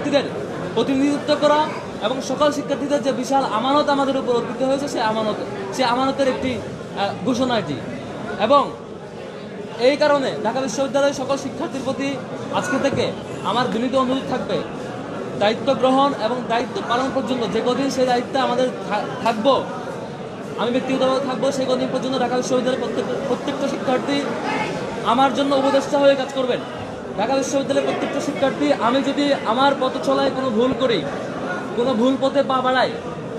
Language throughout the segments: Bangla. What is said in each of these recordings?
শিক্ষার্থীদের প্রতিনিধিত্ব করা এবং সকল শিক্ষার্থীদের যে বিশাল আমানত আমাদের উপর অর্পিত হয়েছে সেই আমানতের একটি ঘোষণা এটি। এবং এই কারণে ঢাকা বিশ্ববিদ্যালয়ের সকল শিক্ষার্থীর প্রতি আজকে থেকে আমার বিনীত অনুরোধ থাকবে, দায়িত্ব গ্রহণ এবং দায়িত্ব পালন পর্যন্ত যে কদিন সেই দায়িত্বে আমাদের থাকবো, আমি ব্যক্তিগতভাবে থাকবো, সেই কদিন পর্যন্ত ঢাকা বিশ্ববিদ্যালয়ের প্রত্যেকটা শিক্ষার্থী আমার জন্য উপদেষ্টা হয়ে কাজ করবেন। ঢাকা বিশ্ববিদ্যালয়ের প্রত্যেকটা শিক্ষার্থী, আমি যদি আমার পথ চলায় কোনো ভুল করি, কোনো ভুল পথে পা বাড়াই,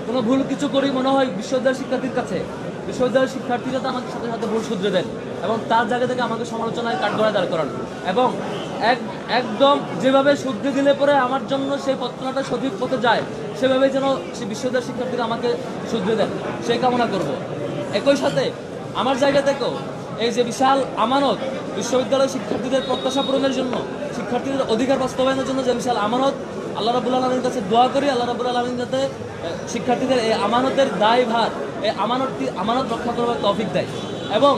কোনো ভুল কিছু করি মনে হয় বিশ্ববিদ্যালয়ের শিক্ষার্থীর কাছে, বিশ্ববিদ্যালয়ের শিক্ষার্থীরা তো আমাকে সাথে সাথে ভুল শুধরে দেন এবং তার জায়গা থেকে আমাকে সমালোচনায় কাঠগড়ায় দাঁড় করান এবং একদম যেভাবে শুদ্ধি দিলে পরে আমার জন্য সেই পথনাটা সঠিক পথে যায়, সেভাবেই যেন সেই বিশ্ববিদ্যালয়ের শিক্ষার্থীরা আমাকে শুধরে দেন, সেই কামনা করব। একই সাথে আমার জায়গা থেকেও এই যে বিশাল আমানত, বিশ্ববিদ্যালয়ের শিক্ষার্থীদের প্রত্যাশা পূরণের জন্য, শিক্ষার্থীদের অধিকার বাস্তবায়নের জন্য যে বিশাল আমানত, আল্লাহ রাব্বুল আলামিনের কাছে দোয়া করি আল্লাহ রাব্বুল আলামিন যাতে শিক্ষার্থীদের এই আমানতের দায়ভার, এই আমানত রক্ষা করবার তৌফিক দেয়। এবং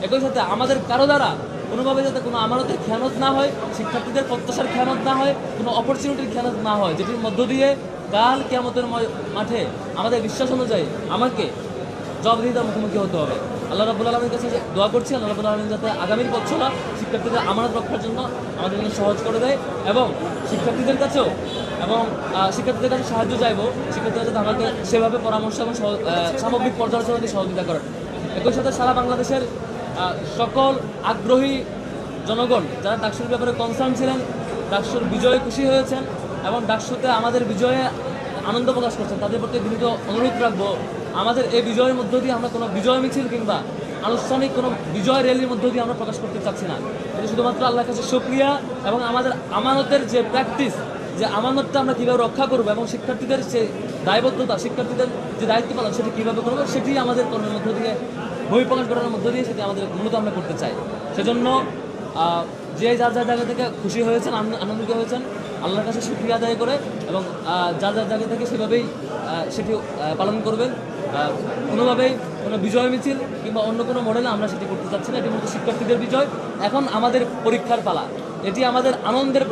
একই সাথে আমাদের কারো দ্বারা কোনোভাবে যাতে কোনো আমানতের খেয়ানত না হয়, শিক্ষার্থীদের প্রত্যাশার খেয়ানত না হয়, কোনো অপরচুনিটির খেয়ানত না হয়, যেটির মধ্য দিয়ে কাল কিয়ামতের মাঠে আমাদের বিশ্বাস অনুযায়ী আমাকে জবাবদিহিতার মুখোমুখি হতে হবে। আল্লাহ রাব্বুল আলামিনের কাছে দোয়া করছি আল্লাহ রাব্বুল আলামিন যাতে আগামীর পথ চলা শিক্ষার্থীদের আমানত রক্ষার জন্য আমাদের জন্য সহজ করে দেয় এবং শিক্ষার্থীদের কাছেও শিক্ষার্থীদের কাছে সাহায্য চাইবো, শিক্ষার্থীরা যাতে আমাকে সেভাবে পরামর্শ এবং সামগ্রিক পর্যালোচনা দিয়ে সহযোগিতা করেন। একই সাথে সারা বাংলাদেশের সকল আগ্রহী জনগণ যারা ডাকসুর ব্যাপারে কনসার্ন ছিলেন, ডাকসুর বিজয়ে খুশি হয়েছেন এবং ডাকসুতে আমাদের বিজয়ে আনন্দ প্রকাশ করছেন, তাদের প্রতি বিনীত অনুরোধ রাখবো, আমাদের এই বিজয়ের মধ্য দিয়ে আমরা কোনো বিজয় মিছিল কিংবা আনুষ্ঠানিক কোনো বিজয় র্যালির মধ্য দিয়ে আমরা প্রকাশ করতে চাচ্ছি না। এটা শুধুমাত্র আল্লাহর কাছে শুকরিয়া এবং আমাদের আমানতের যে প্র্যাকটিস, যে আমানতটা আমরা কীভাবে রক্ষা করবো এবং শিক্ষার্থীদের যে দায়বদ্ধতা, শিক্ষার্থীদের যে দায়িত্ব পালন সেটি কীভাবে করবো, সেটি আমাদের কর্মের মধ্য দিয়ে বহিঃপ্রকাশ করার মধ্য দিয়ে সেটি আমাদের মূলত আমরা করতে চাই। সেজন্য যে যার যার জায়গা থেকে খুশি হয়েছেন, আনন্দিত হয়েছেন, আল্লাহর কাছে শুকরিয়া আদায় করে এবং যার যার জায়গা থেকে সেভাবেই সেটি পালন করবেন। কোনোভাবেই কোনো বিজয় মিছিল কিংবা অন্য কোনো মডেলে আমরা সেটি করতে চাচ্ছি না। এটি মূলত শিক্ষার্থীদের বিজয়, এখন আমাদের পরীক্ষার পালা, এটি আমাদের আনন্দের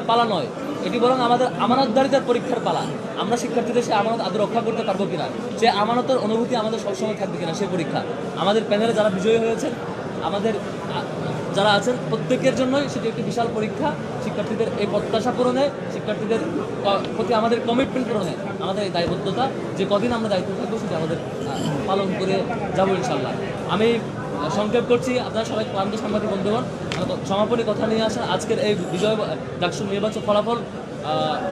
পালা নয়, এটি বরং আমাদের আমানতদারিতার পরীক্ষার পালা। আমরা শিক্ষার্থীদের সে আমানত আদৌ রক্ষা করতে পারবো কিনা, সে আমানতের অনুভূতি আমাদের সবসময় থাকবে কিনা, সে পরীক্ষা। আমাদের প্যানেলে যারা বিজয়ী হয়েছেন, আমাদের যারা আছেন, প্রত্যেকের জন্যই সেটি একটি বিশাল পরীক্ষা। শিক্ষার্থীদের এই প্রত্যাশা পূরণে, শিক্ষার্থীদের প্রতি আমাদের কমিটমেন্ট পূরণে আমাদের এই দায়বদ্ধতা, যে কদিন আমরা দায়িত্ব থাকবো সেটি আমাদের পালন করে যাবো ইনশাল্লাহ। আমি সংক্ষেপ করছি, আপনারা সবাই ক্লান্ত সাংবাদিক বন্ধুগণ, সমাপনী কথা নিয়ে আসেন। আজকের এই বিজয় ডাকসুর নির্বাচন ফলাফল